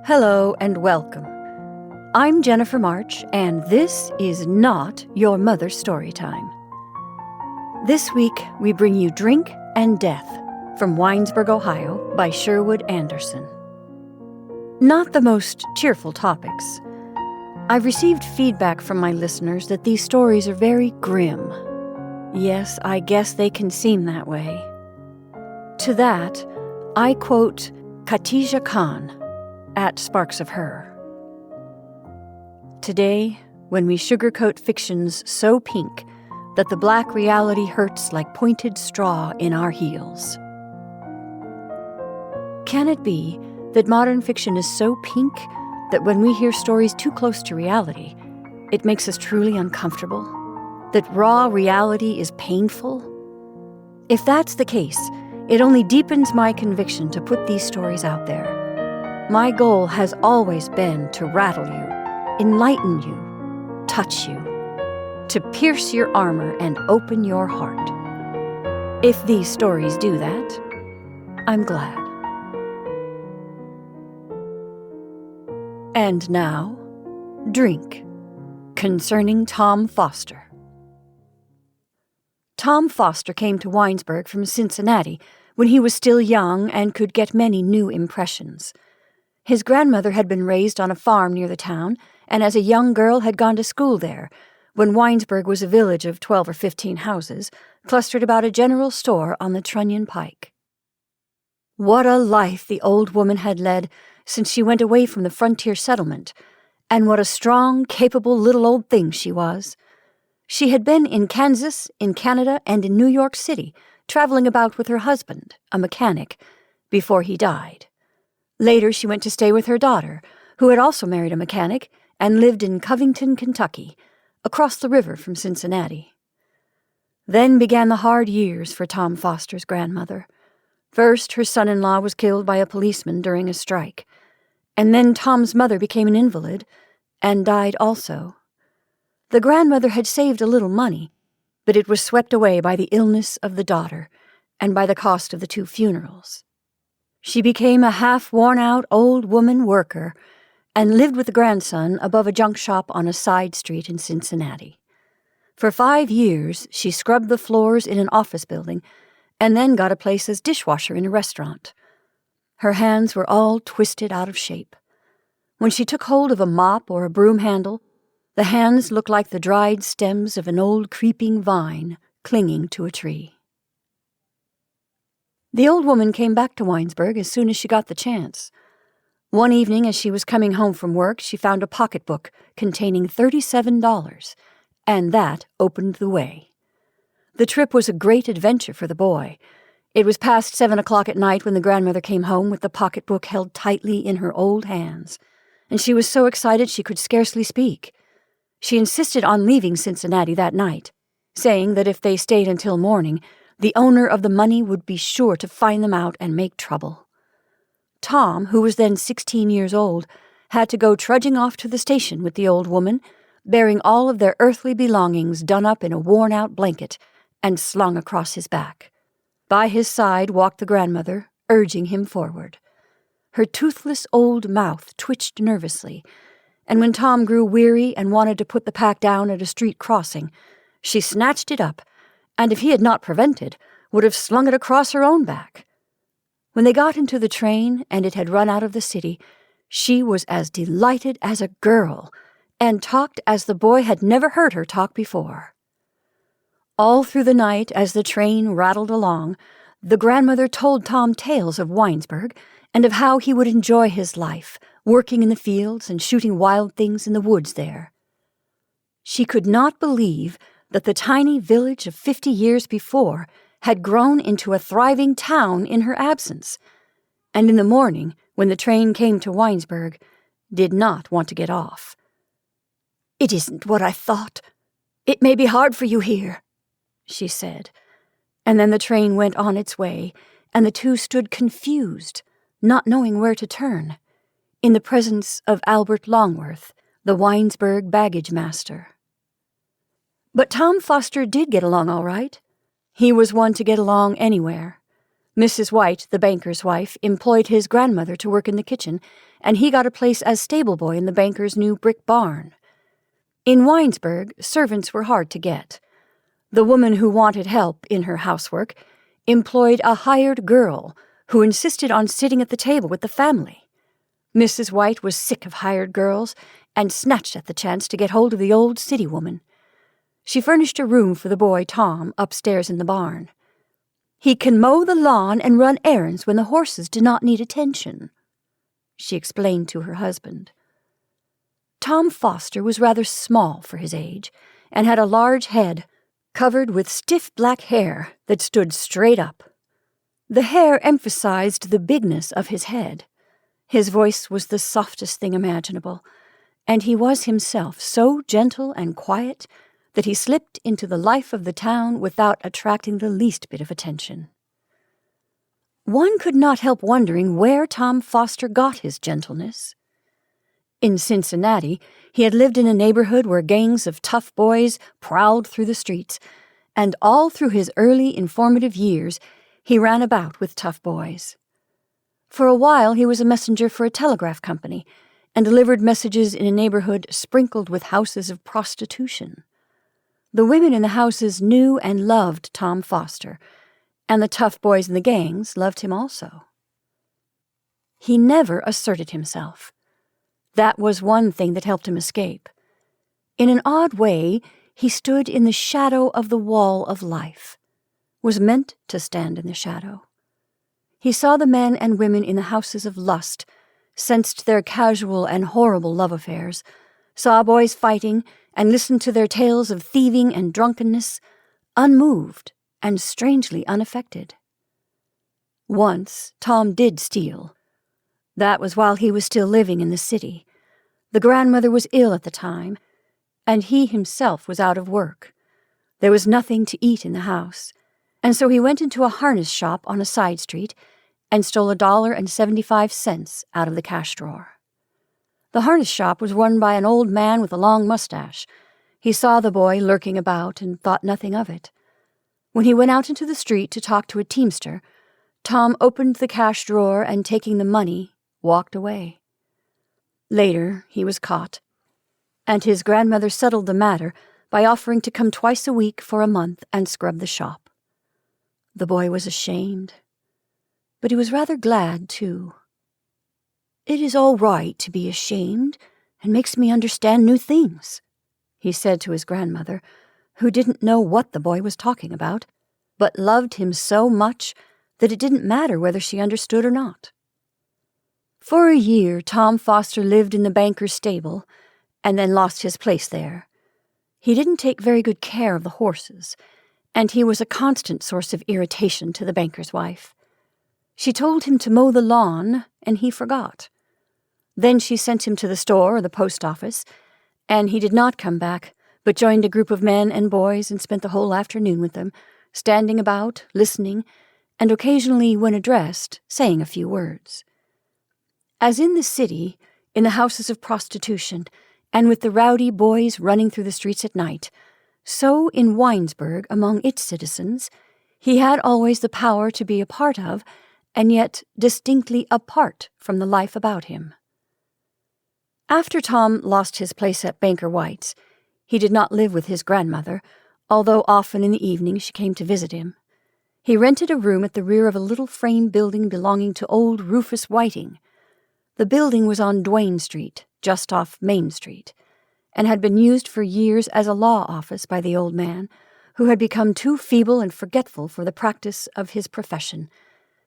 Hello and welcome. I'm Jennifer March, and this is not your mother's story time. This week, we bring you Drink and Death from Winesburg, Ohio, by Sherwood Anderson. Not the most cheerful topics. I've received feedback from my listeners that these stories are very grim. Yes, I guess they can seem that way. To that, I quote Khatija Khan at Sparks of Her. Today, when we sugarcoat fictions so pink that the black reality hurts like pointed straw in our heels. Can it be that modern fiction is so pink that when we hear stories too close to reality, it makes us truly uncomfortable? That raw reality is painful? If that's the case, it only deepens my conviction to put these stories out there. My goal has always been to rattle you, enlighten you, touch you, to pierce your armor and open your heart. If these stories do that, I'm glad. And now, Drink, concerning Tom Foster. Tom Foster came to Winesburg from Cincinnati when he was still young and could get many new impressions. His grandmother had been raised on a farm near the town, and as a young girl had gone to school there, when Winesburg was a village of 12 or 15 houses, clustered about a general store on the Trunnion Pike. What a life the old woman had led since she went away from the frontier settlement, and what a strong, capable little old thing she was. She had been in Kansas, in Canada, and in New York City, traveling about with her husband, a mechanic, before he died. Later, she went to stay with her daughter, who had also married a mechanic and lived in Covington, Kentucky, across the river from Cincinnati. Then began the hard years for Tom Foster's grandmother. First, her son-in-law was killed by a policeman during a strike, and then Tom's mother became an invalid and died also. The grandmother had saved a little money, but it was swept away by the illness of the daughter and by the cost of the 2 funerals. She became a half-worn-out old woman worker and lived with the grandson above a junk shop on a side street in Cincinnati. For 5 years, she scrubbed the floors in an office building and then got a place as dishwasher in a restaurant. Her hands were all twisted out of shape. When she took hold of a mop or a broom handle, the hands looked like the dried stems of an old creeping vine clinging to a tree. The old woman came back to Winesburg as soon as she got the chance. One evening, as she was coming home from work, she found a pocketbook containing $37, and that opened the way. The trip was a great adventure for the boy. It was past 7 o'clock at night when the grandmother came home with the pocketbook held tightly in her old hands, and she was so excited she could scarcely speak. She insisted on leaving Cincinnati that night, saying that if they stayed until morning, the owner of the money would be sure to find them out and make trouble. Tom, who was then 16 years old, had to go trudging off to the station with the old woman, bearing all of their earthly belongings done up in a worn-out blanket and slung across his back. By his side walked the grandmother, urging him forward. Her toothless old mouth twitched nervously, and when Tom grew weary and wanted to put the pack down at a street crossing, she snatched it up, and if he had not prevented, would have slung it across her own back. When they got into the train and it had run out of the city, she was as delighted as a girl, and talked as the boy had never heard her talk before. All through the night, as the train rattled along, the grandmother told Tom tales of Winesburg and of how he would enjoy his life, working in the fields and shooting wild things in the woods there. She could not believe that the tiny village of 50 years before had grown into a thriving town in her absence, and in the morning, when the train came to Winesburg, did not want to get off. "It isn't what I thought. It may be hard for you here," she said, and then the train went on its way, and the two stood confused, not knowing where to turn, in the presence of Albert Longworth, the Winesburg baggage master. But Tom Foster did get along all right. He was one to get along anywhere. Mrs. White, the banker's wife, employed his grandmother to work in the kitchen, and he got a place as stable boy in the banker's new brick barn. In Winesburg, servants were hard to get. The woman who wanted help in her housework employed a hired girl who insisted on sitting at the table with the family. Mrs. White was sick of hired girls and snatched at the chance to get hold of the old city woman. She furnished a room for the boy Tom upstairs in the barn. "He can mow the lawn and run errands when the horses do not need attention," she explained to her husband. Tom Foster was rather small for his age and had a large head covered with stiff black hair that stood straight up. The hair emphasized the bigness of his head. His voice was the softest thing imaginable, and he was himself so gentle and quiet that he slipped into the life of the town without attracting the least bit of attention. One could not help wondering where Tom Foster got his gentleness. In Cincinnati, he had lived in a neighborhood where gangs of tough boys prowled through the streets, and all through his early informative years, he ran about with tough boys. For a while, he was a messenger for a telegraph company and delivered messages in a neighborhood sprinkled with houses of prostitution. The women in the houses knew and loved Tom Foster, and the tough boys in the gangs loved him also. He never asserted himself. That was one thing that helped him escape. In an odd way, he stood in the shadow of the wall of life, was meant to stand in the shadow. He saw the men and women in the houses of lust, sensed their casual and horrible love affairs, saw boys fighting, and listened to their tales of thieving and drunkenness, unmoved and strangely unaffected. Once, Tom did steal. That was while he was still living in the city. The grandmother was ill at the time, and he himself was out of work. There was nothing to eat in the house, and so he went into a harness shop on a side street and stole $1.75 out of the cash drawer. The harness shop was run by an old man with a long mustache. He saw the boy lurking about and thought nothing of it. When he went out into the street to talk to a teamster, Tom opened the cash drawer and, taking the money, walked away. Later, he was caught, and his grandmother settled the matter by offering to come twice a week for a month and scrub the shop. The boy was ashamed, but he was rather glad, too. "It is all right to be ashamed, and makes me understand new things," he said to his grandmother, who didn't know what the boy was talking about, but loved him so much that it didn't matter whether she understood or not. For a year, Tom Foster lived in the banker's stable, and then lost his place there. He didn't take very good care of the horses, and he was a constant source of irritation to the banker's wife. She told him to mow the lawn, and he forgot. Then she sent him to the store or the post office, and he did not come back, but joined a group of men and boys and spent the whole afternoon with them, standing about, listening, and occasionally, when addressed, saying a few words. As in the city, in the houses of prostitution, and with the rowdy boys running through the streets at night, so in Winesburg, among its citizens, he had always the power to be a part of, and yet distinctly apart from the life about him. After Tom lost his place at Banker White's, he did not live with his grandmother, although often in the evening she came to visit him. He rented a room at the rear of a little frame building belonging to old Rufus Whiting. The building was on Duane Street, just off Main Street, and had been used for years as a law office by the old man, who had become too feeble and forgetful for the practice of his profession,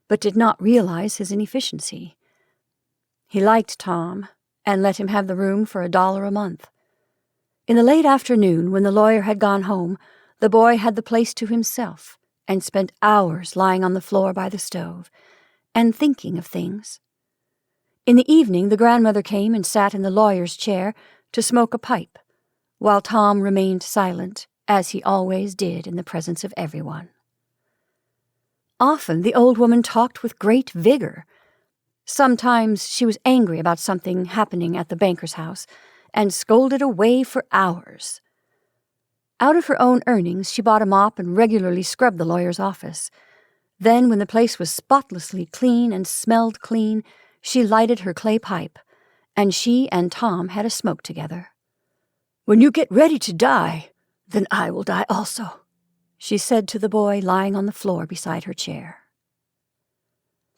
but did not realize his inefficiency. He liked Tom, and let him have the room for $1 a month. In the late afternoon, when the lawyer had gone home, the boy had the place to himself, and spent hours lying on the floor by the stove, and thinking of things. In the evening, the grandmother came and sat in the lawyer's chair to smoke a pipe, while Tom remained silent, as he always did in the presence of everyone. Often the old woman talked with great vigor. Sometimes she was angry about something happening at the banker's house, and scolded away for hours. Out of her own earnings, she bought a mop and regularly scrubbed the lawyer's office. Then, when the place was spotlessly clean and smelled clean, she lighted her clay pipe, and she and Tom had a smoke together. "When you get ready to die, then I will die also," she said to the boy lying on the floor beside her chair.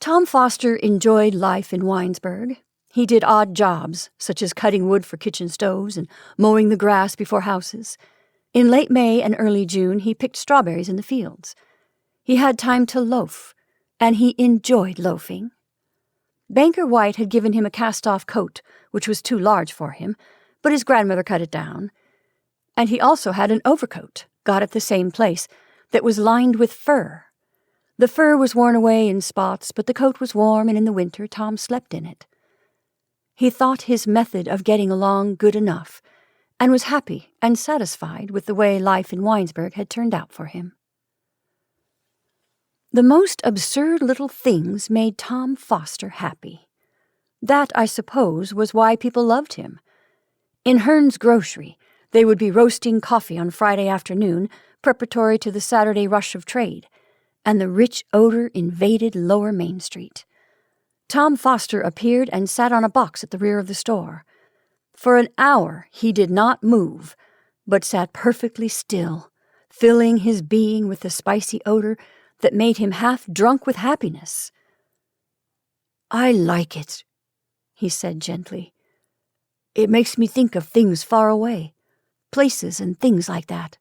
Tom Foster enjoyed life in Winesburg. He did odd jobs, such as cutting wood for kitchen stoves and mowing the grass before houses. In late May and early June, he picked strawberries in the fields. He had time to loaf, and he enjoyed loafing. Banker White had given him a cast-off coat, which was too large for him, but his grandmother cut it down. And he also had an overcoat, got at the same place, that was lined with fur. The fur was worn away in spots, but the coat was warm, and in the winter Tom slept in it. He thought his method of getting along good enough, and was happy and satisfied with the way life in Winesburg had turned out for him. The most absurd little things made Tom Foster happy. That, I suppose, was why people loved him. In Hearn's grocery, they would be roasting coffee on Friday afternoon, preparatory to the Saturday rush of trade, and the rich odor invaded Lower Main Street. Tom Foster appeared and sat on a box at the rear of the store. For an hour he did not move, but sat perfectly still, filling his being with the spicy odor that made him half drunk with happiness. "I like it," he said gently. "It makes me think of things far away, places and things like that."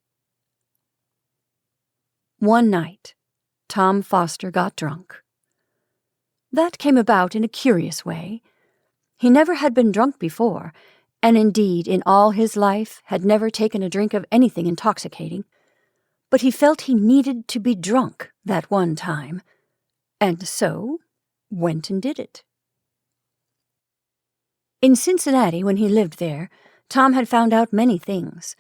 One night, Tom Foster got drunk. That came about in a curious way. He never had been drunk before, and indeed in all his life had never taken a drink of anything intoxicating. But he felt he needed to be drunk that one time, and so went and did it. In Cincinnati, when he lived there, Tom had found out many things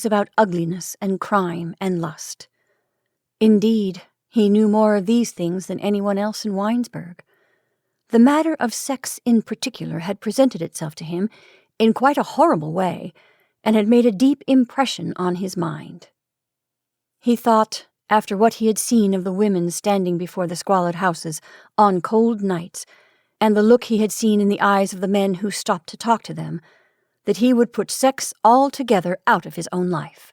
about ugliness and crime and lust. Indeed, he knew more of these things than anyone else in Winesburg. The matter of sex in particular had presented itself to him in quite a horrible way, and had made a deep impression on his mind. He thought, after what he had seen of the women standing before the squalid houses on cold nights, and the look he had seen in the eyes of the men who stopped to talk to them, that he would put sex altogether out of his own life.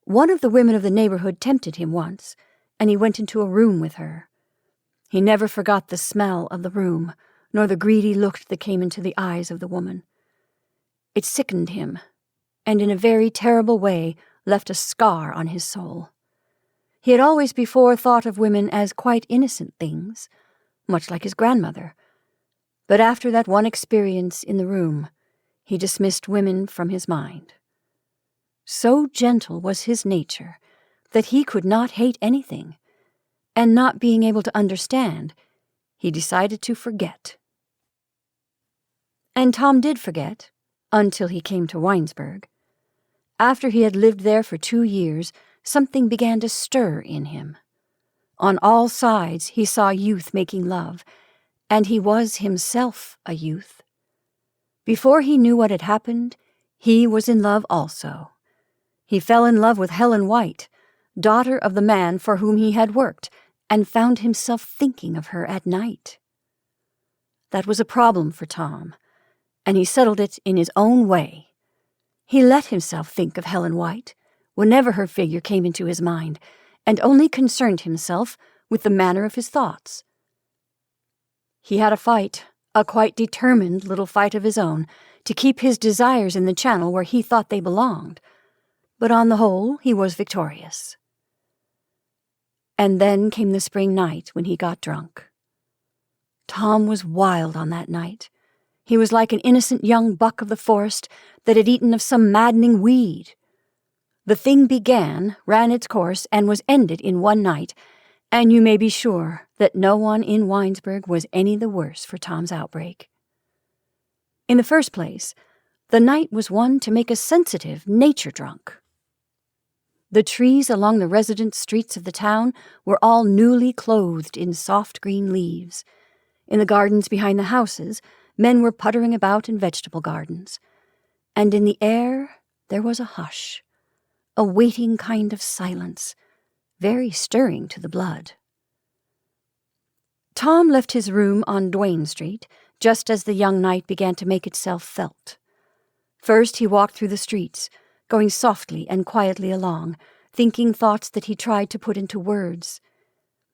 One of the women of the neighborhood tempted him once, and he went into a room with her. He never forgot the smell of the room, nor the greedy look that came into the eyes of the woman. It sickened him, and in a very terrible way left a scar on his soul. He had always before thought of women as quite innocent things, much like his grandmother. But after that one experience in the room, he dismissed women from his mind. So gentle was his nature that he could not hate anything, and not being able to understand, he decided to forget. And Tom did forget, until he came to Winesburg. After he had lived there for 2 years, something began to stir in him. On all sides he saw youth making love, and he was himself a youth. Before he knew what had happened, he was in love also. He fell in love with Helen White, daughter of the man for whom he had worked, and found himself thinking of her at night. That was a problem for Tom, and he settled it in his own way. He let himself think of Helen White whenever her figure came into his mind, and only concerned himself with the manner of his thoughts. He had a quite determined little fight of his own, to keep his desires in the channel where he thought they belonged, but on the whole he was victorious. And then came the spring night when he got drunk. Tom was wild on that night. He was like an innocent young buck of the forest that had eaten of some maddening weed. The thing began, ran its course, and was ended in one night, and you may be sure that no one in Winesburg was any the worse for Tom's outbreak. In the first place, the night was one to make a sensitive nature drunk. The trees along the residence streets of the town were all newly clothed in soft green leaves. In the gardens behind the houses, men were puttering about in vegetable gardens. And in the air there was a hush, a waiting kind of silence, very stirring to the blood. Tom left his room on Duane Street just as the young night began to make itself felt. First he walked through the streets, going softly and quietly along, thinking thoughts that he tried to put into words.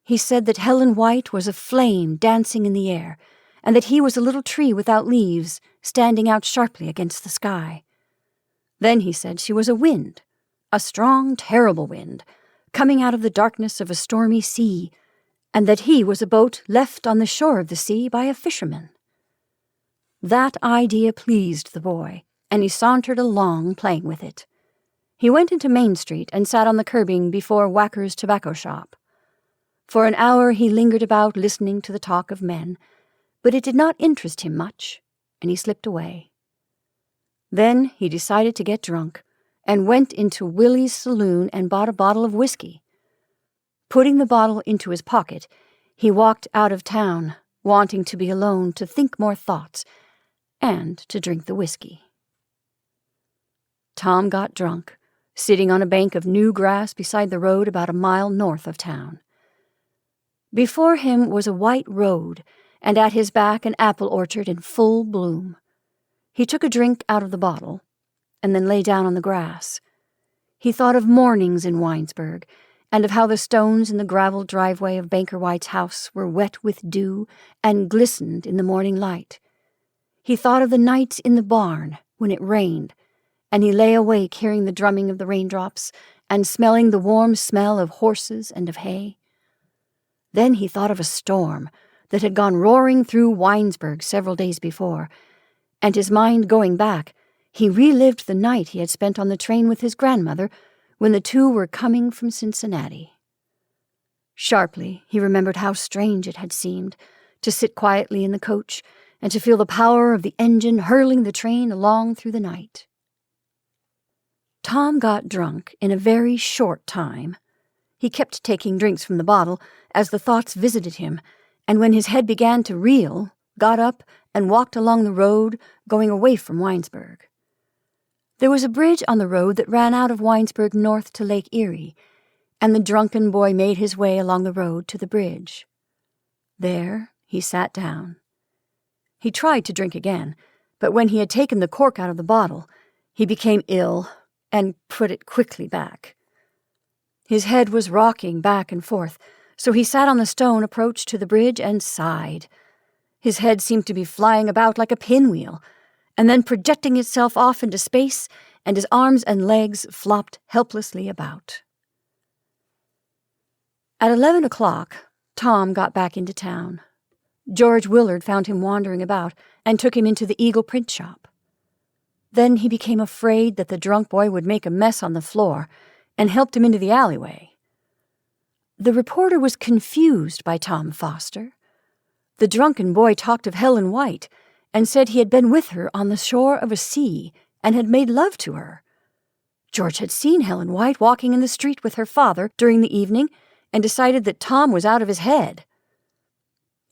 He said that Helen White was a flame dancing in the air, and that he was a little tree without leaves, standing out sharply against the sky. Then he said she was a wind, a strong, terrible wind, coming out of the darkness of a stormy sea, and that he was a boat left on the shore of the sea by a fisherman. That idea pleased the boy, and he sauntered along playing with it. He went into Main Street and sat on the curbing before Whacker's tobacco shop. For an hour he lingered about listening to the talk of men, but it did not interest him much, and he slipped away. Then he decided to get drunk, and went into Willie's saloon and bought a bottle of whiskey. Putting the bottle into his pocket, he walked out of town, wanting to be alone, to think more thoughts, and to drink the whiskey. Tom got drunk, sitting on a bank of new grass beside the road about a mile north of town. Before him was a white road, and at his back an apple orchard in full bloom. He took a drink out of the bottle, and then lay down on the grass. He thought of mornings in Winesburg, and of how the stones in the gravel driveway of Banker White's house were wet with dew and glistened in the morning light. He thought of the nights in the barn when it rained, and he lay awake hearing the drumming of the raindrops and smelling the warm smell of horses and of hay. Then he thought of a storm that had gone roaring through Winesburg several days before, and his mind going back, he relived the night he had spent on the train with his grandmother when the two were coming from Cincinnati. Sharply, he remembered how strange it had seemed to sit quietly in the coach and to feel the power of the engine hurling the train along through the night. Tom got drunk in a very short time. He kept taking drinks from the bottle as the thoughts visited him, and when his head began to reel, got up and walked along the road, going away from Winesburg. There was a bridge on the road that ran out of Winesburg north to Lake Erie, and the drunken boy made his way along the road to the bridge. There he sat down. He tried to drink again, but when he had taken the cork out of the bottle, he became ill and put it quickly back. His head was rocking back and forth, so he sat on the stone approach to the bridge and sighed. His head seemed to be flying about like a pinwheel, and then projecting itself off into space, and his arms and legs flopped helplessly about. At 11 o'clock, Tom got back into town. George Willard found him wandering about and took him into the Eagle print shop. Then he became afraid that the drunk boy would make a mess on the floor and helped him into the alleyway. The reporter was confused by Tom Foster. The drunken boy talked of Helen White and said he had been with her on the shore of a sea and had made love to her. George had seen Helen White walking in the street with her father during the evening and decided that Tom was out of his head.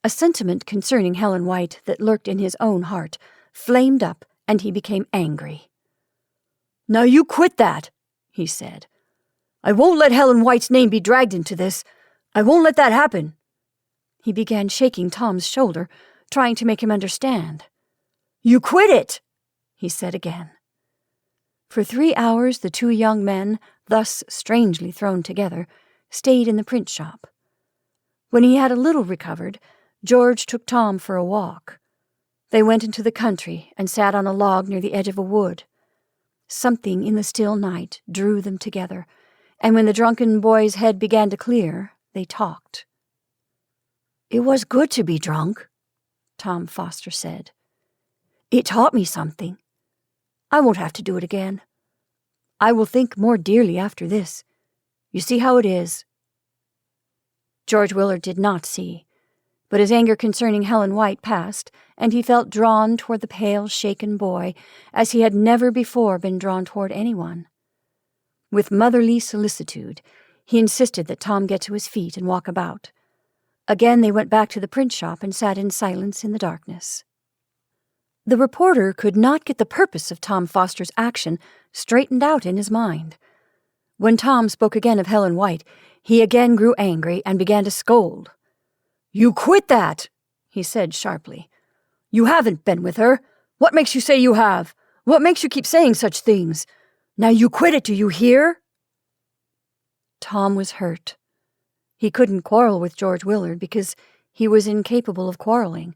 A sentiment concerning Helen White that lurked in his own heart flamed up, and he became angry. "Now you quit that," he said. "I won't let Helen White's name be dragged into this. I won't let that happen." He began shaking Tom's shoulder, trying to make him understand. "You quit it," he said again. For 3 hours the two young men, thus strangely thrown together, stayed in the print shop. When he had a little recovered, George took Tom for a walk. They went into the country and sat on a log near the edge of a wood. Something in the still night drew them together, and when the drunken boy's head began to clear, they talked. "It was good to be drunk," Tom Foster said. "It taught me something. I won't have to do it again. I will think more dearly after this. You see how it is." George Willard did not see, but his anger concerning Helen White passed, and he felt drawn toward the pale, shaken boy as he had never before been drawn toward anyone. With motherly solicitude, he insisted that Tom get to his feet and walk about. Again they went back to the print shop and sat in silence in the darkness. The reporter could not get the purpose of Tom Foster's action straightened out in his mind. When Tom spoke again of Helen White, he again grew angry and began to scold. "You quit that," he said sharply. "You haven't been with her. What makes you say you have? What makes you keep saying such things? Now you quit it, do you hear?" Tom was hurt. He couldn't quarrel with George Willard because he was incapable of quarreling,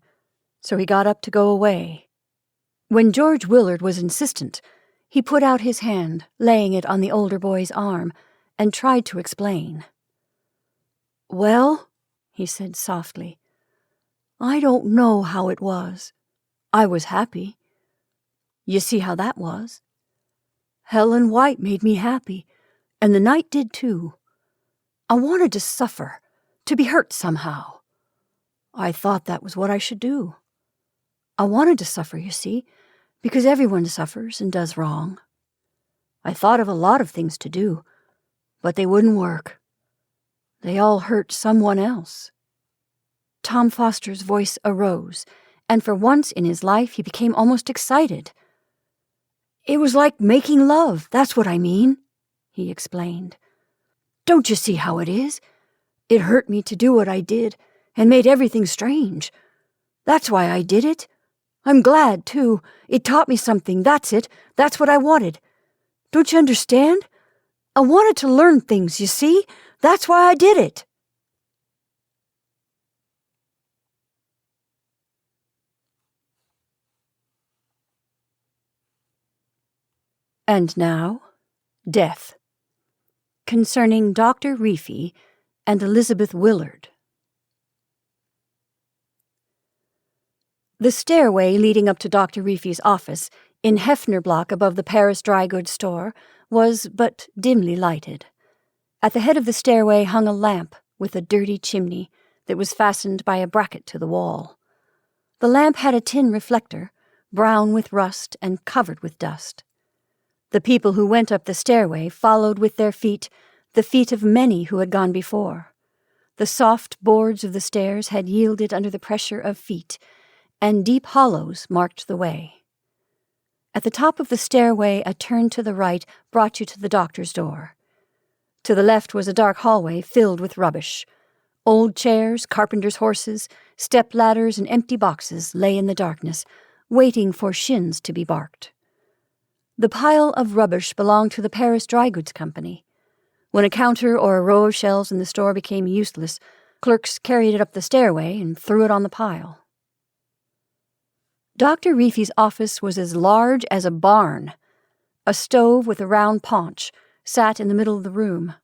so he got up to go away. When George Willard was insistent, he put out his hand, laying it on the older boy's arm, and tried to explain. "Well," he said softly, "I don't know how it was. I was happy. You see how that was? Helen White made me happy, and the night did too. I wanted to suffer, to be hurt somehow. I thought that was what I should do. I wanted to suffer, you see, because everyone suffers and does wrong. I thought of a lot of things to do, but they wouldn't work. They all hurt someone else." Tom Foster's voice arose, and for once in his life he became almost excited. "It was like making love, that's what I mean," he explained. "Don't you see how it is? It hurt me to do what I did, and made everything strange. That's why I did it. I'm glad, too. It taught me something, that's it. That's what I wanted. Don't you understand? I wanted to learn things, you see? That's why I did it." And now, Death. Concerning Dr. Reefy and Elizabeth Willard. The stairway leading up to Dr. Reefy's office, in Hefner Block above the Paris dry goods store, was but dimly lighted. At the head of the stairway hung a lamp with a dirty chimney that was fastened by a bracket to the wall. The lamp had a tin reflector, brown with rust and covered with dust. The people who went up the stairway followed with their feet the feet of many who had gone before. The soft boards of the stairs had yielded under the pressure of feet, and deep hollows marked the way. At the top of the stairway, a turn to the right brought you to the doctor's door. To the left was a dark hallway filled with rubbish. Old chairs, carpenter's horses, step ladders, and empty boxes lay in the darkness, waiting for shins to be barked. The pile of rubbish belonged to the Paris Dry Goods Company. When a counter or a row of shelves in the store became useless, clerks carried it up the stairway and threw it on the pile. Dr. Reefy's office was as large as a barn. A stove with a round paunch sat in the middle of the room.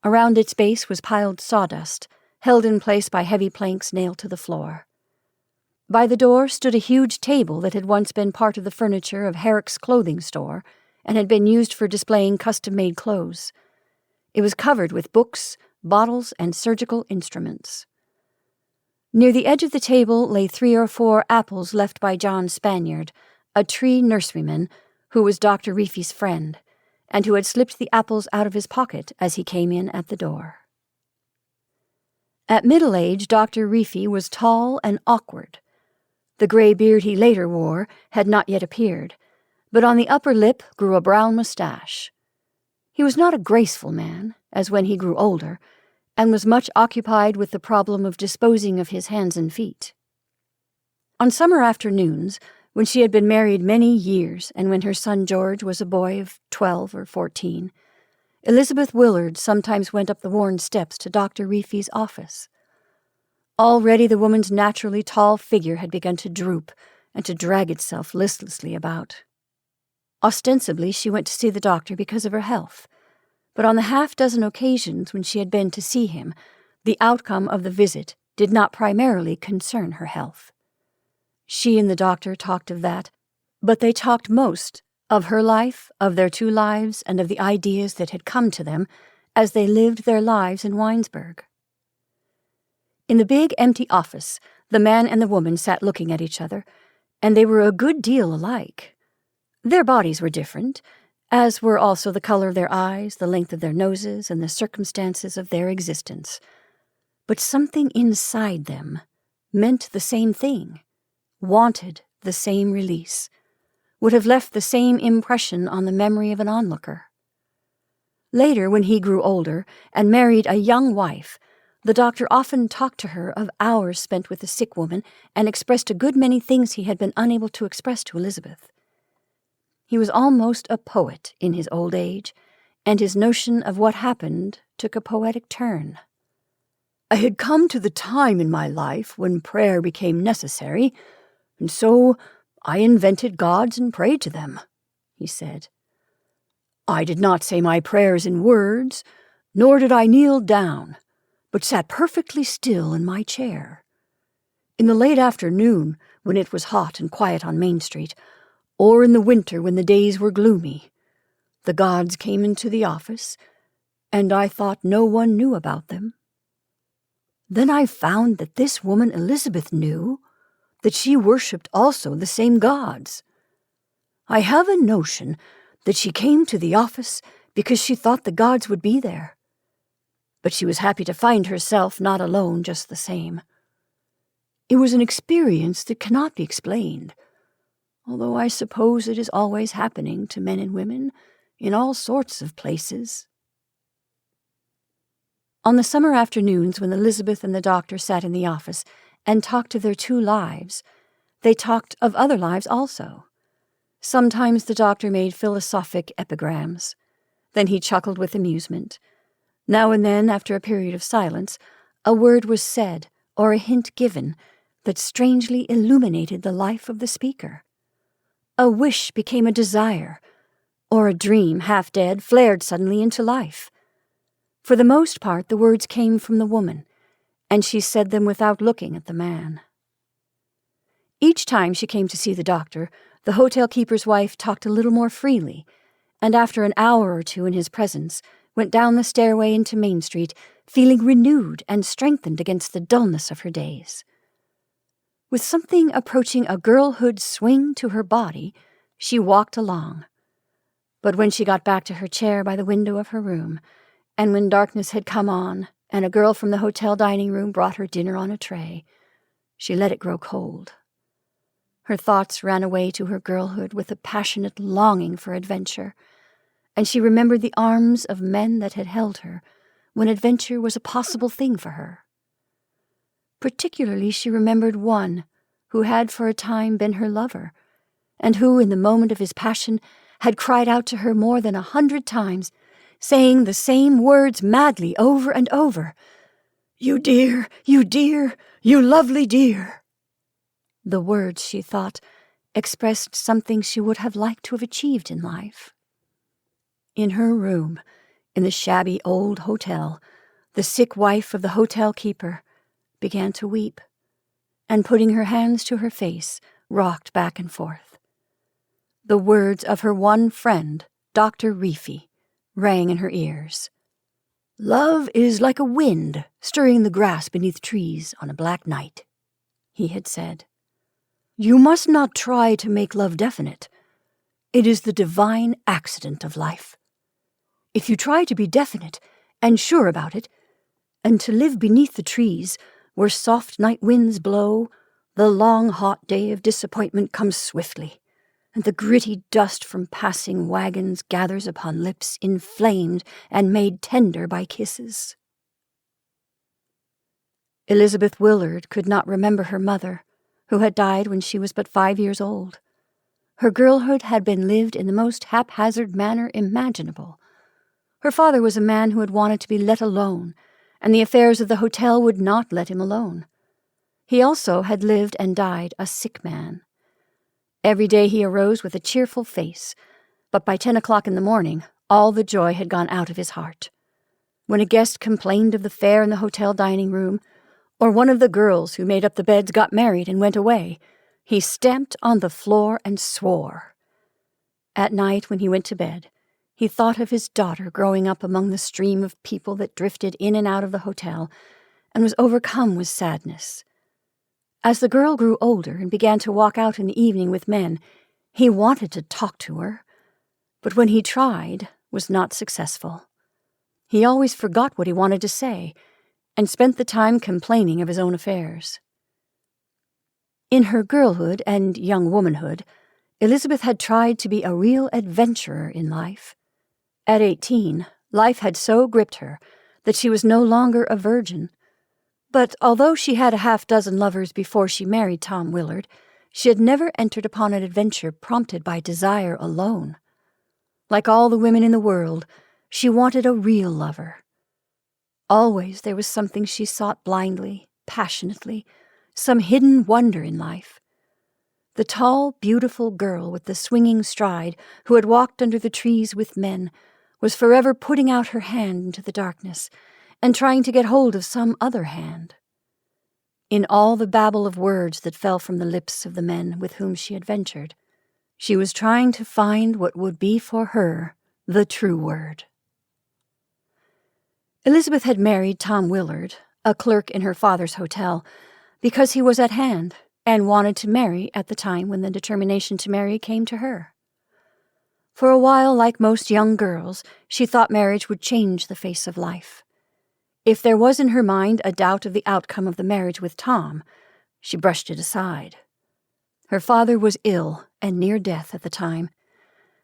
Around its base was piled sawdust, held in place by heavy planks nailed to the floor. By the door stood a huge table that had once been part of the furniture of Herrick's clothing store and had been used for displaying custom-made clothes. It was covered with books, bottles, and surgical instruments. Near the edge of the table lay 3 or 4 apples left by John Spaniard, a tree nurseryman who was Dr. Reefy's friend, and who had slipped the apples out of his pocket as he came in at the door. At middle age, Dr. Reefy was tall and awkward. The gray beard he later wore had not yet appeared, but on the upper lip grew a brown mustache. He was not a graceful man, as when he grew older, and was much occupied with the problem of disposing of his hands and feet. On summer afternoons, when she had been married many years and when her son George was a boy of 12 or 14, Elizabeth Willard sometimes went up the worn steps to Dr. Reefy's office. Already the woman's naturally tall figure had begun to droop and to drag itself listlessly about. Ostensibly, she went to see the doctor because of her health, but on the half-dozen occasions when she had been to see him, the outcome of the visit did not primarily concern her health. She and the doctor talked of that, but they talked most of her life, of their 2 lives, and of the ideas that had come to them as they lived their lives in Winesburg. In the big, empty office, the man and the woman sat looking at each other, and they were a good deal alike. Their bodies were different, as were also the color of their eyes, the length of their noses, and the circumstances of their existence. But something inside them meant the same thing, wanted the same release, would have left the same impression on the memory of an onlooker. Later, when he grew older and married a young wife, The doctor often talked to her of hours spent with the sick woman and expressed a good many things he had been unable to express to Elizabeth. He was almost a poet in his old age, and his notion of what happened took a poetic turn. "I had come to the time in my life when prayer became necessary, and so I invented gods and prayed to them," he said. "I did not say my prayers in words, nor did I kneel down, but sat perfectly still in my chair. In the late afternoon, when it was hot and quiet on Main Street, or in the winter when the days were gloomy, the gods came into the office, and I thought no one knew about them. Then I found that this woman Elizabeth knew, that she worshipped also the same gods. I have a notion that she came to the office because she thought the gods would be there. But she was happy to find herself not alone just the same. It was an experience that cannot be explained, although I suppose it is always happening to men and women in all sorts of places." On the summer afternoons when Elizabeth and the doctor sat in the office and talked of their two lives, they talked of other lives also. Sometimes the doctor made philosophic epigrams. Then he chuckled with amusement. Now and then, after a period of silence, a word was said or a hint given that strangely illuminated the life of the speaker. A wish became a desire, or a dream, half dead, flared suddenly into life. For the most part, the words came from the woman, and she said them without looking at the man. Each time she came to see the doctor, the hotel keeper's wife talked a little more freely, and after an hour or two in his presence, went down the stairway into Main Street, feeling renewed and strengthened against the dullness of her days. With something approaching a girlhood swing to her body, she walked along. But when she got back to her chair by the window of her room, and when darkness had come on, and a girl from the hotel dining room brought her dinner on a tray, she let it grow cold. Her thoughts ran away to her girlhood with a passionate longing for adventure, and she remembered the arms of men that had held her when adventure was a possible thing for her. Particularly she remembered one who had for a time been her lover, and who, in the moment of his passion, had cried out to her more than 100 times, saying the same words madly over and over, "You dear, you dear, you lovely dear." The words, she thought, expressed something she would have liked to have achieved in life. In her room, in the shabby old hotel, the sick wife of the hotel keeper began to weep, and putting her hands to her face, rocked back and forth. The words of her one friend, Dr. Reefy, rang in her ears. "Love is like a wind stirring the grass beneath trees on a black night," he had said. "You must not try to make love definite. It is the divine accident of life. If you try to be definite and sure about it, and to live beneath the trees where soft night winds blow, the long hot day of disappointment comes swiftly, and the gritty dust from passing wagons gathers upon lips inflamed and made tender by kisses." Elizabeth Willard could not remember her mother, who had died when she was but 5 years old. Her girlhood had been lived in the most haphazard manner imaginable. Her father was a man who had wanted to be let alone, and the affairs of the hotel would not let him alone. He also had lived and died a sick man. Every day he arose with a cheerful face, but by 10 o'clock in the morning, all the joy had gone out of his heart. When a guest complained of the fare in the hotel dining room, or one of the girls who made up the beds got married and went away, he stamped on the floor and swore. At night, when he went to bed, he thought of his daughter growing up among the stream of people that drifted in and out of the hotel, and was overcome with sadness. As the girl grew older and began to walk out in the evening with men, he wanted to talk to her, but when he tried, was not successful. He always forgot what he wanted to say, and spent the time complaining of his own affairs. In her girlhood and young womanhood, Elizabeth had tried to be a real adventurer in life. At 18, life had so gripped her that she was no longer a virgin, But although she had a half-dozen lovers before she married Tom Willard, she had never entered upon an adventure prompted by desire alone. Like all the women in the world, she wanted a real lover. Always there was something she sought blindly, passionately, some hidden wonder in life. The tall, beautiful girl with the swinging stride who had walked under the trees with men was forever putting out her hand into the darkness and trying to get hold of some other hand. In all the babble of words that fell from the lips of the men with whom she had ventured, she was trying to find what would be for her the true word. Elizabeth had married Tom Willard, a clerk in her father's hotel, because he was at hand and wanted to marry at the time when the determination to marry came to her. For a while, like most young girls, she thought marriage would change the face of life. If there was in her mind a doubt of the outcome of the marriage with Tom, she brushed it aside. Her father was ill and near death at the time,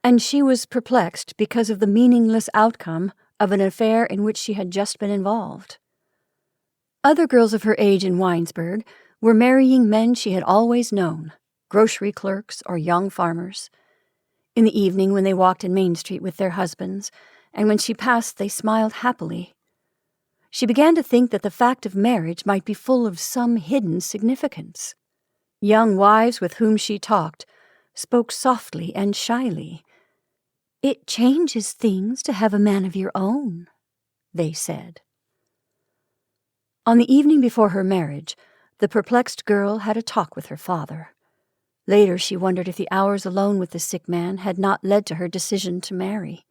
and she was perplexed because of the meaningless outcome of an affair in which she had just been involved. Other girls of her age in Winesburg were marrying men she had always known, grocery clerks or young farmers. In the evening when they walked in Main Street with their husbands, and when she passed they smiled happily. She began to think that the fact of marriage might be full of some hidden significance. Young wives with whom she talked spoke softly and shyly. "It changes things to have a man of your own," they said. On the evening before her marriage, the perplexed girl had a talk with her father. Later she wondered if the hours alone with the sick man had not led to her decision to marry.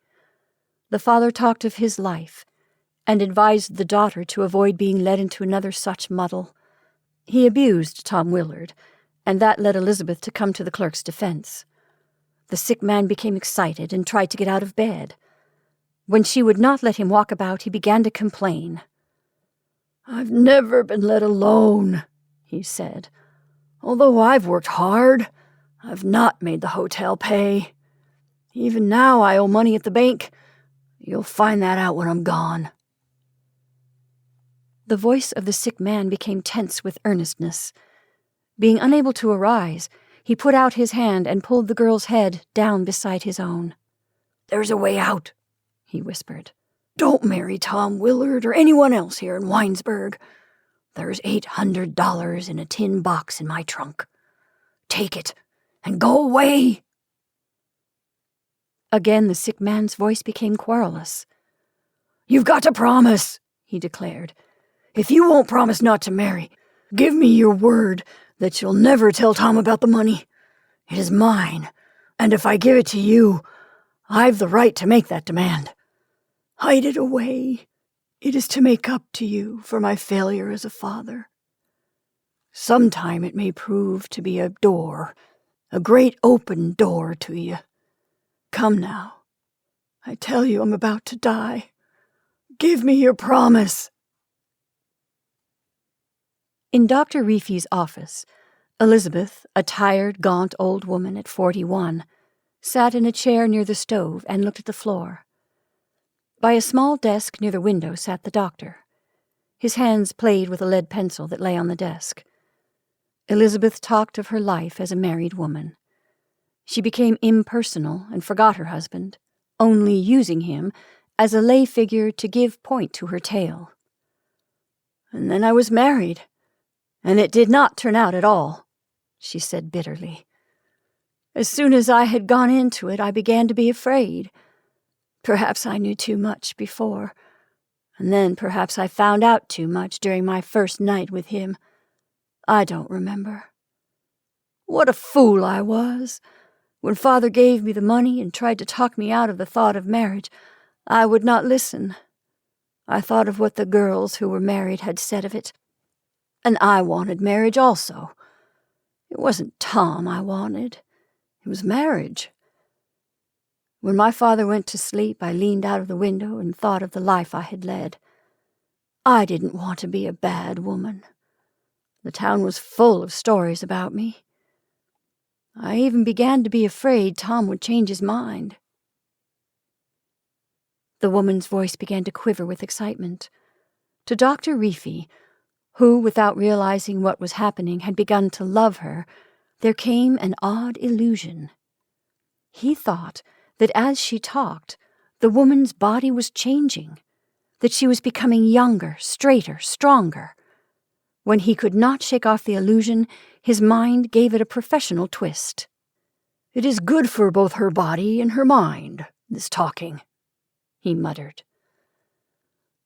The father talked of his life, and advised the daughter to avoid being led into another such muddle. He abused Tom Willard, and that led Elizabeth to come to the clerk's defense. The sick man became excited and tried to get out of bed. When she would not let him walk about, he began to complain. "I've never been let alone," he said. "Although I've worked hard, I've not made the hotel pay. Even now I owe money at the bank. You'll find that out when I'm gone." The voice of the sick man became tense with earnestness. Being unable to arise, he put out his hand and pulled the girl's head down beside his own. "There's a way out," he whispered. "Don't marry Tom Willard or anyone else here in Winesburg. There's $800 in a tin box in my trunk. Take it and go away." Again the sick man's voice became querulous. "You've got to promise," he declared. "If you won't promise not to marry, give me your word that you'll never tell Tom about the money. It is mine, and if I give it to you, I've the right to make that demand. Hide it away. It is to make up to you for my failure as a father. Sometime it may prove to be a door, a great open door to you. Come now. I tell you I'm about to die. Give me your promise." In Dr. Reefy's office, Elizabeth, a tired, gaunt old woman at 41, sat in a chair near the stove and looked at the floor. By a small desk near the window sat the doctor. His hands played with a lead pencil that lay on the desk. Elizabeth talked of her life as a married woman. She became impersonal and forgot her husband, only using him as a lay figure to give point to her tale. "And then I was married, and it did not turn out at all," she said bitterly. "As soon as I had gone into it, I began to be afraid. Perhaps I knew too much before, and then perhaps I found out too much during my first night with him. I don't remember. What a fool I was! When Father gave me the money and tried to talk me out of the thought of marriage, I would not listen. I thought of what the girls who were married had said of it. And I wanted marriage also. It wasn't Tom I wanted. It was marriage. When my father went to sleep, I leaned out of the window and thought of the life I had led. I didn't want to be a bad woman. The town was full of stories about me. I even began to be afraid Tom would change his mind." The woman's voice began to quiver with excitement. To Dr. Reefy, who, without realizing what was happening, had begun to love her, there came an odd illusion. He thought that as she talked, the woman's body was changing, that she was becoming younger, straighter, stronger. When he could not shake off the illusion, his mind gave it a professional twist. "It is good for both her body and her mind, this talking," he muttered.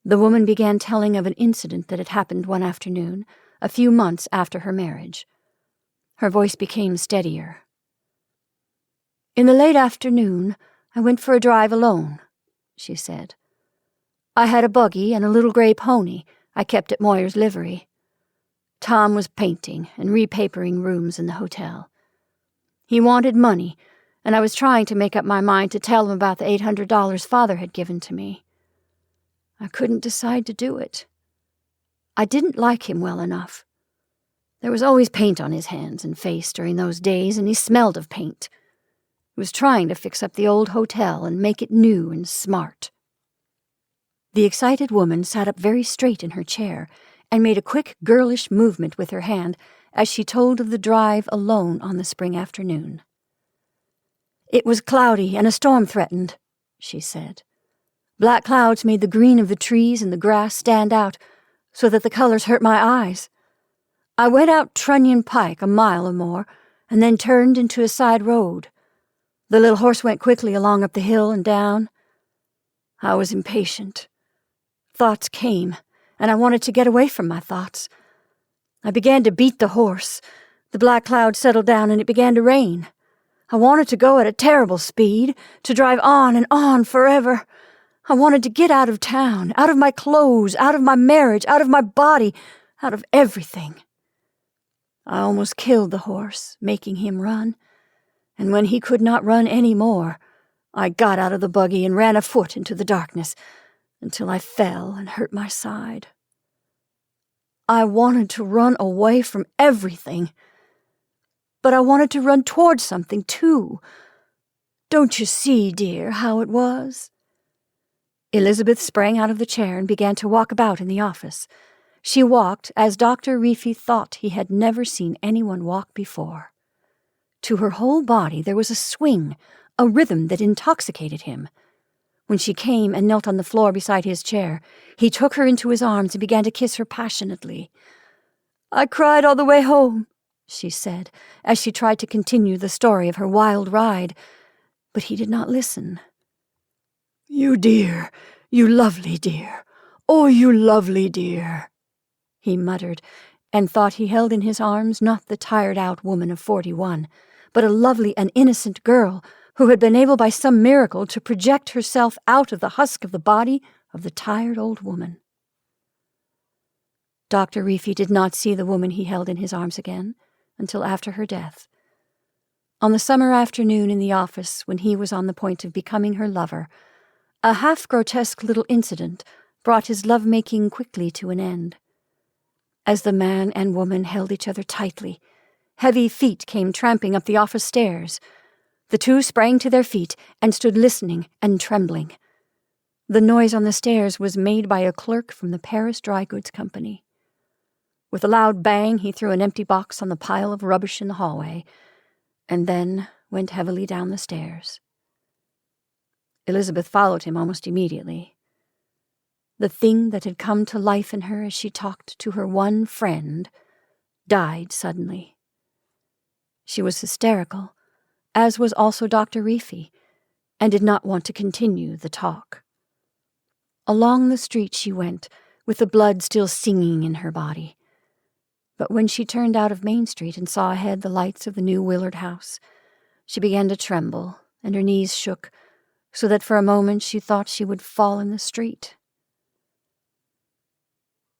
The woman began telling of an incident that had happened one afternoon, a few months after her marriage. Her voice became steadier. "In the late afternoon, I went for a drive alone," she said. "I had a buggy and a little gray pony I kept at Moyer's livery. Tom was painting and repapering rooms in the hotel. He wanted money, and I was trying to make up my mind to tell him about the $800 Father had given to me. I couldn't decide to do it. I didn't like him well enough. There was always paint on his hands and face during those days, and he smelled of paint. He was trying to fix up the old hotel and make it new and smart." The excited woman sat up very straight in her chair and made a quick, girlish movement with her hand as she told of the drive alone on the spring afternoon. "It was cloudy and a storm threatened," she said. "Black clouds made the green of the trees and the grass stand out so that the colors hurt my eyes. I went out Trunnion Pike a mile or more and then turned into a side road. The little horse went quickly along up the hill and down. I was impatient. Thoughts came, and I wanted to get away from my thoughts. I began to beat the horse. The black cloud settled down and it began to rain. I wanted to go at a terrible speed, to drive on and on forever. I wanted to get out of town, out of my clothes, out of my marriage, out of my body, out of everything. I almost killed the horse, making him run, and when he could not run any more, I got out of the buggy and ran afoot into the darkness until I fell and hurt my side. I wanted to run away from everything, but I wanted to run toward something, too. Don't you see, dear, how it was?" Elizabeth sprang out of the chair and began to walk about in the office. She walked as Dr. Reefy thought he had never seen anyone walk before. To her whole body there was a swing, a rhythm that intoxicated him. When she came and knelt on the floor beside his chair, he took her into his arms and began to kiss her passionately. "I cried all the way home," she said, as she tried to continue the story of her wild ride, but he did not listen. "You dear, you lovely dear, oh, you lovely dear," he muttered, and thought he held in his arms not the tired-out woman of 41, but a lovely and innocent girl who had been able by some miracle to project herself out of the husk of the body of the tired old woman. Dr. Reefy did not see the woman he held in his arms again until after her death. On the summer afternoon in the office, when he was on the point of becoming her lover, a half-grotesque little incident brought his love-making quickly to an end. As the man and woman held each other tightly, heavy feet came tramping up the office stairs. The two sprang to their feet and stood listening and trembling. The noise on the stairs was made by a clerk from the Paris Dry Goods Company. With a loud bang, he threw an empty box on the pile of rubbish in the hallway, and then went heavily down the stairs. Elizabeth followed him almost immediately. The thing that had come to life in her as she talked to her one friend died suddenly. She was hysterical, as was also Dr. Reefy, and did not want to continue the talk. Along the street she went, with the blood still singing in her body. But when she turned out of Main Street and saw ahead the lights of the new Willard house, she began to tremble, and her knees shook, so that for a moment she thought she would fall in the street.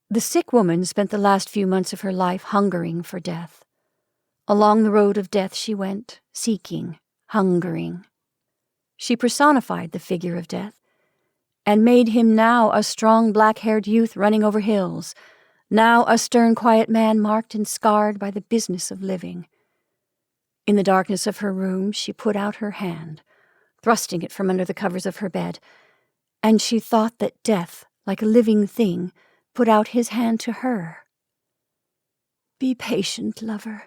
The sick woman spent the last few months of her life hungering for death. Along the road of death she went, seeking, hungering. She personified the figure of death, and made him now a strong black-haired youth running over hills, now a stern, quiet man marked and scarred by the business of living. In the darkness of her room she put out her hand, thrusting it from under the covers of her bed, and she thought that death, like a living thing, put out his hand to her. "Be patient, lover,"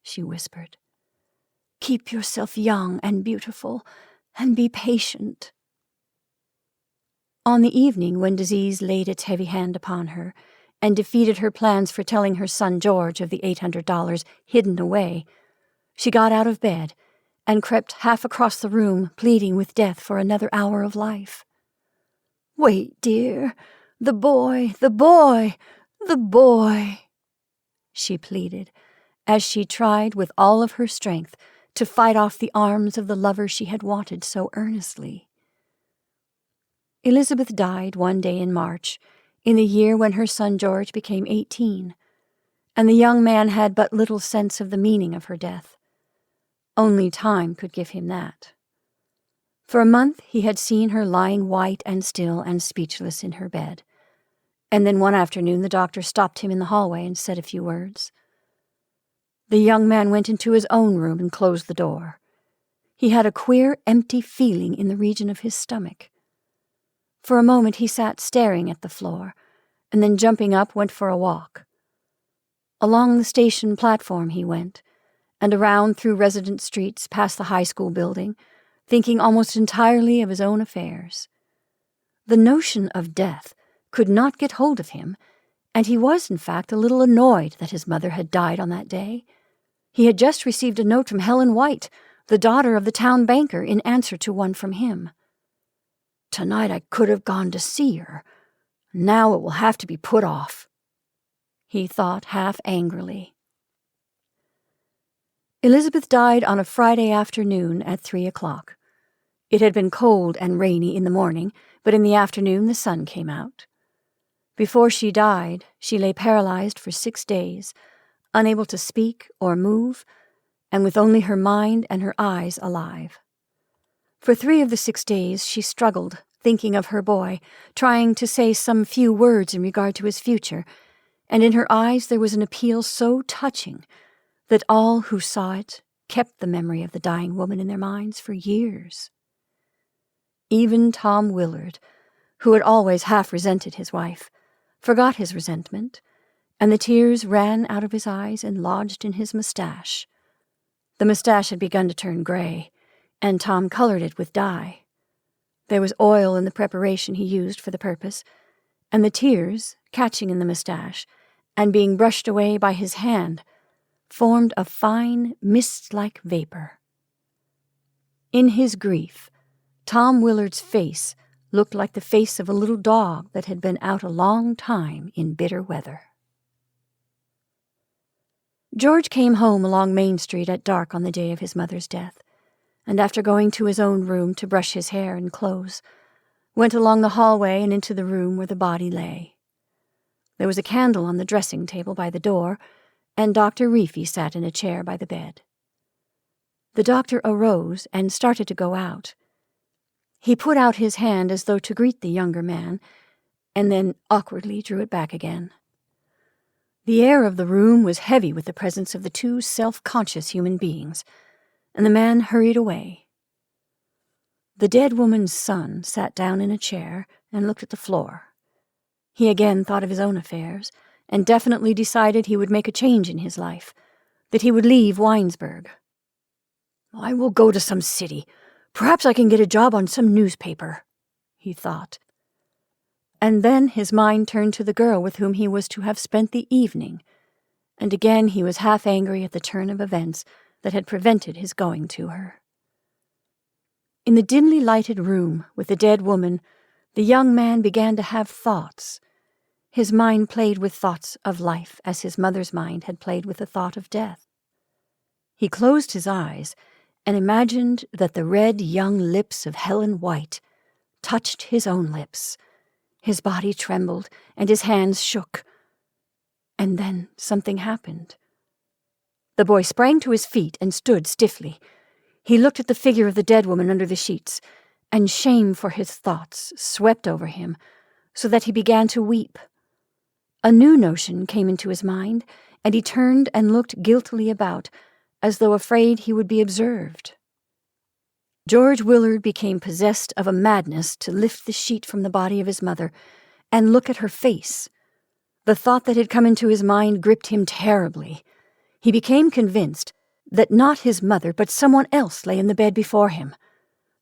she whispered. "Keep yourself young and beautiful, and be patient." On the evening when disease laid its heavy hand upon her and defeated her plans for telling her son George of the $800 hidden away, she got out of bed and crept half across the room, pleading with death for another hour of life. "Wait, dear. The boy, the boy, the boy," she pleaded, as she tried with all of her strength to fight off the arms of the lover she had wanted so earnestly. Elizabeth died one day in March, in the year when her son George became 18, and the young man had but little sense of the meaning of her death. Only time could give him that. For a month he had seen her lying white and still and speechless in her bed, and then one afternoon the doctor stopped him in the hallway and said a few words. The young man went into his own room and closed the door. He had a queer, empty feeling in the region of his stomach. For a moment he sat staring at the floor, and then jumping up went for a walk. Along the station platform he went, and around through resident streets past the high school building, thinking almost entirely of his own affairs. The notion of death could not get hold of him, and he was, in fact, a little annoyed that his mother had died on that day. He had just received a note from Helen White, the daughter of the town banker, in answer to one from him. "Tonight I could have gone to see her. Now it will have to be put off," he thought half angrily. Elizabeth died on a Friday afternoon at 3:00. It had been cold and rainy in the morning, but in the afternoon the sun came out. Before she died, she lay paralyzed for 6 days, unable to speak or move, and with only her mind and her eyes alive. For 3 of the 6 days she struggled, thinking of her boy, trying to say some few words in regard to his future, and in her eyes there was an appeal so touching that all who saw it kept the memory of the dying woman in their minds for years. Even Tom Willard, who had always half resented his wife, forgot his resentment, and the tears ran out of his eyes and lodged in his mustache. The mustache had begun to turn gray, and Tom colored it with dye. There was oil in the preparation he used for the purpose, and the tears, catching in the mustache and being brushed away by his hand, formed a fine, mist-like vapor. In his grief, Tom Willard's face looked like the face of a little dog that had been out a long time in bitter weather. George came home along Main Street at dark on the day of his mother's death, and after going to his own room to brush his hair and clothes, went along the hallway and into the room where the body lay. There was a candle on the dressing table by the door, and Dr. Reefy sat in a chair by the bed. The doctor arose and started to go out. He put out his hand as though to greet the younger man, and then awkwardly drew it back again. The air of the room was heavy with the presence of the 2 self-conscious human beings, and the man hurried away. The dead woman's son sat down in a chair and looked at the floor. He again thought of his own affairs, and definitely decided he would make a change in his life, that he would leave Winesburg. "I will go to some city. Perhaps I can get a job on some newspaper," he thought. And then his mind turned to the girl with whom he was to have spent the evening, and again he was half angry at the turn of events that had prevented his going to her. In the dimly lighted room with the dead woman, the young man began to have thoughts. His mind played with thoughts of life as his mother's mind had played with the thought of death. He closed his eyes and imagined that the red young lips of Helen White touched his own lips. His body trembled and his hands shook. And then something happened. The boy sprang to his feet and stood stiffly. He looked at the figure of the dead woman under the sheets, and shame for his thoughts swept over him, so that he began to weep. A new notion came into his mind, and he turned and looked guiltily about, as though afraid he would be observed. George Willard became possessed of a madness to lift the sheet from the body of his mother and look at her face. The thought that had come into his mind gripped him terribly. He became convinced that not his mother but someone else lay in the bed before him.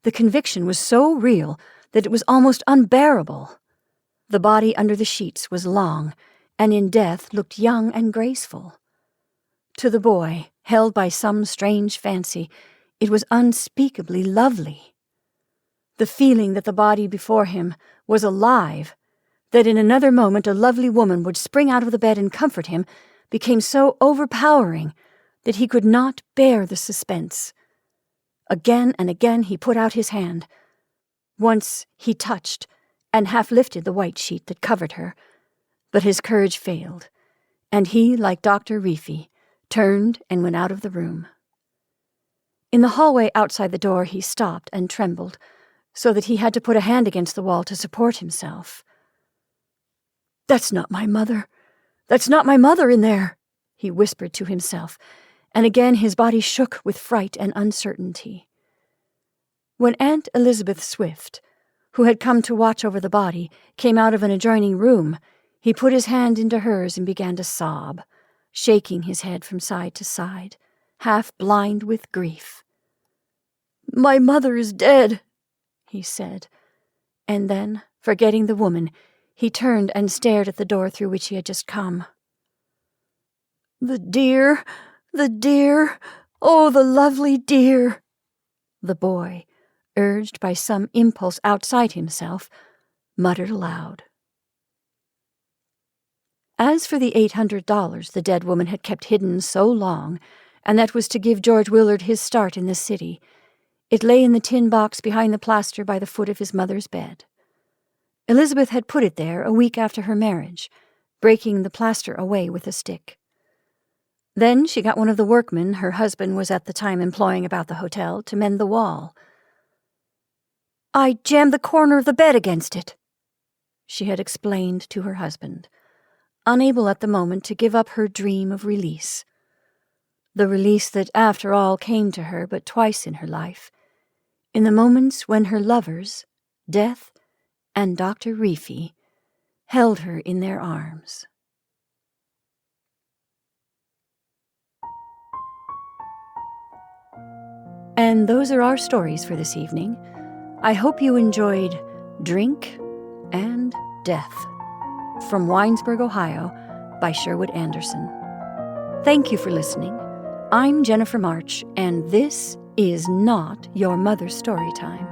The conviction was so real that it was almost unbearable. The body under the sheets was long, and in death looked young and graceful. To the boy, held by some strange fancy, it was unspeakably lovely. The feeling that the body before him was alive, that in another moment a lovely woman would spring out of the bed and comfort him, became so overpowering that he could not bear the suspense. Again and again he put out his hand. Once he touched and half lifted the white sheet that covered her, but his courage failed, and he, like Dr. Reefy, turned and went out of the room. In the hallway outside the door he stopped and trembled, so that he had to put a hand against the wall to support himself. "That's not my mother. That's not my mother in there," he whispered to himself, and again his body shook with fright and uncertainty. When Aunt Elizabeth Swift, who had come to watch over the body, came out of an adjoining room, he put his hand into hers and began to sob, shaking his head from side to side, half blind with grief. "My mother is dead," he said, and then, forgetting the woman, he turned and stared at the door through which he had just come. The dear, oh, the lovely dear," the boy, urged by some impulse outside himself, muttered aloud. As for the $800 the dead woman had kept hidden so long, and that was to give George Willard his start in the city, it lay in the tin box behind the plaster by the foot of his mother's bed. Elizabeth had put it there a week after her marriage, breaking the plaster away with a stick. Then she got one of the workmen her husband was at the time employing about the hotel to mend the wall. "I jammed the corner of the bed against it," she had explained to her husband, unable at the moment to give up her dream of release. The release that, after all, came to her but twice in her life, in the moments when her lovers, Death and Dr. Reefy, held her in their arms. And those are our stories for this evening. I hope you enjoyed Drink and Death from Winesburg, Ohio, by Sherwood Anderson. Thank you for listening. I'm Jennifer March, and this is not your mother's story time.